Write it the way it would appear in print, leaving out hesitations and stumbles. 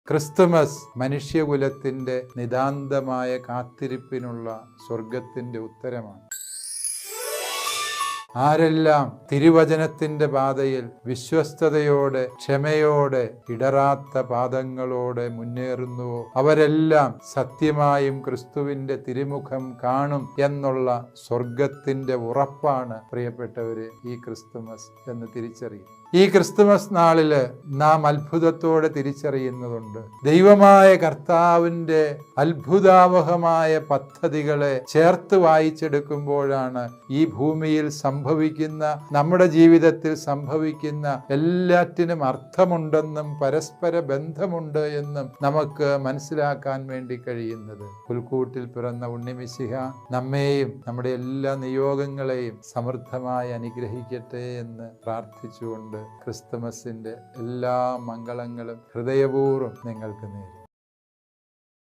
Christmas മനുഷ്യകുലത്തിൻ്റെ നിതാന്തമായ കാത്തിരിപ്പിനുള്ള സ്വർഗത്തിൻ്റെ ഉത്തരമാണ്. ആരെല്ലാം തിരുവചനത്തിൻ്റെ പാതയിൽ വിശ്വസ്തയോടെ ക്ഷമയോടെ ഇടറാത്ത പാദങ്ങളോടെ മുന്നേറുന്നുവോ അവരെല്ലാം സത്യമായും ക്രിസ്തുവിൻ്റെ തിരുമുഖം കാണും എന്നുള്ള സ്വർഗത്തിൻ്റെ ഉറപ്പാണ് പ്രിയപ്പെട്ടവരെ ഈ ക്രിസ്തുമസ് എന്ന് തിരിച്ചറിയും. ഈ ക്രിസ്തുമസ് നാളില് നാം അത്ഭുതത്തോടെ തിരിച്ചറിയുന്നതുണ്ട്. ദൈവമായ കർത്താവിൻ്റെ അത്ഭുതാവഹമായ പദ്ധതികളെ ചേർത്ത് വായിച്ചെടുക്കുമ്പോഴാണ് ഈ ഭൂമിയിൽ സംഭവിക്കുന്ന, നമ്മുടെ ജീവിതത്തിൽ സംഭവിക്കുന്ന എല്ലാറ്റിനും അർത്ഥമുണ്ടെന്നും പരസ്പര ബന്ധമുണ്ട് എന്നും നമുക്ക് മനസ്സിലാക്കാൻ വേണ്ടി കഴിയുന്നത്. പുൽക്കൂട്ടിൽ പിറന്ന ഉണ്ണിമിശിഹ നമ്മെയും നമ്മുടെ എല്ലാ നിയോഗങ്ങളെയും സമൃദ്ധമായി അനുഗ്രഹിക്കട്ടെ എന്ന് പ്രാർത്ഥിച്ചുകൊണ്ട് ക്രിസ്തുമസിൻ്റെ എല്ലാ മംഗളങ്ങളും ഹൃദയപൂർവ്വം നിങ്ങൾക്ക് നേരും.